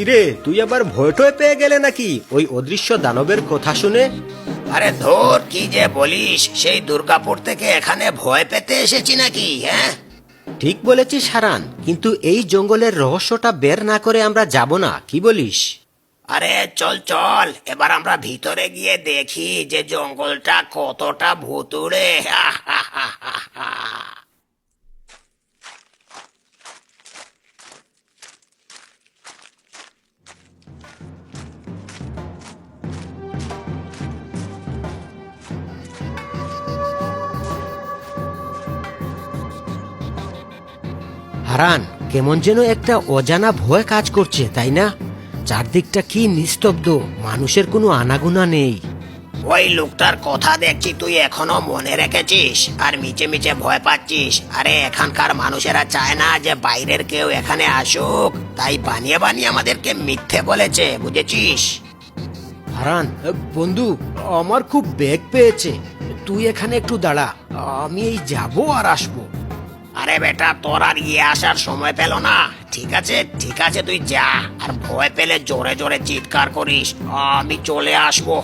কিরে, তুই আবার ভয় টয় পেয়ে গেলে নাকি ওই অদৃশ্য দানবের কথা শুনে? আরে ধুর, কি যে বলিস, সেই দুর্গাপুর থেকে এখানে ভয় পেতে এসেছি নাকি? হ্যাঁ, ঠিক বলেছিস হারান, কিন্তু এই জঙ্গলের রহস্যটা বের না করে আমরা যাব না, কি বলিস? আরে চল চল, এবার আমরা ভিতরে গিয়ে দেখি যে জঙ্গলটা কতটা ভুতুড়ে। হারান, কেমন যেন একটা অজানা ভয় কাজ করছে, তাই না? চারদিকটা কি নিস্তব্ধ, মানুষের কোনো আনাগোনা নেই। ওই লোকটার কথা দেখছি তুই এখনো মনে রেখেছিস আর মিচে মিচে ভয় পাচ্ছিস। আরে এখানকার মানুষেরা চায় না যে বাইরের কেউ এখানে আসুক, তাই বানিয়ে বানিয়ে আমাদেরকে মিথ্যে বলেছে, বুঝেছিস? হারান বন্ধু, আমার খুব বেগ পেয়েছে, তুই এখানে একটু দাঁড়া, আমি এই যাবো আর আসবো। আরে বেটা, তোর আর গিয়ে আসার সময় পেল না। ঠিক আছে ঠিক আছে, তুই যা, আর ভয় পেলে জোরে জোরে চিৎকার করিস, আমি চলে আসবো।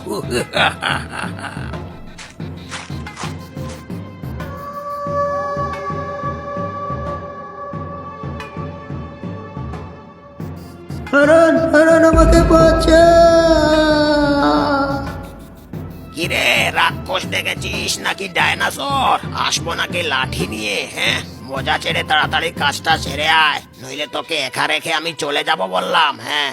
হারান, হারান, আমাকে বাঁচা। কিরে, রাক্ষস দেখেছিস নাকি ডায়নাসর? আসবো নাকি লাঠি নিয়ে? হ্যাঁ, মজা ছেড়ে তাড়াতাড়ি কাজটা সেরে আয়, নইলে তোকে একা রেখে আমি চলে যাব বললাম। হ্যাঁ,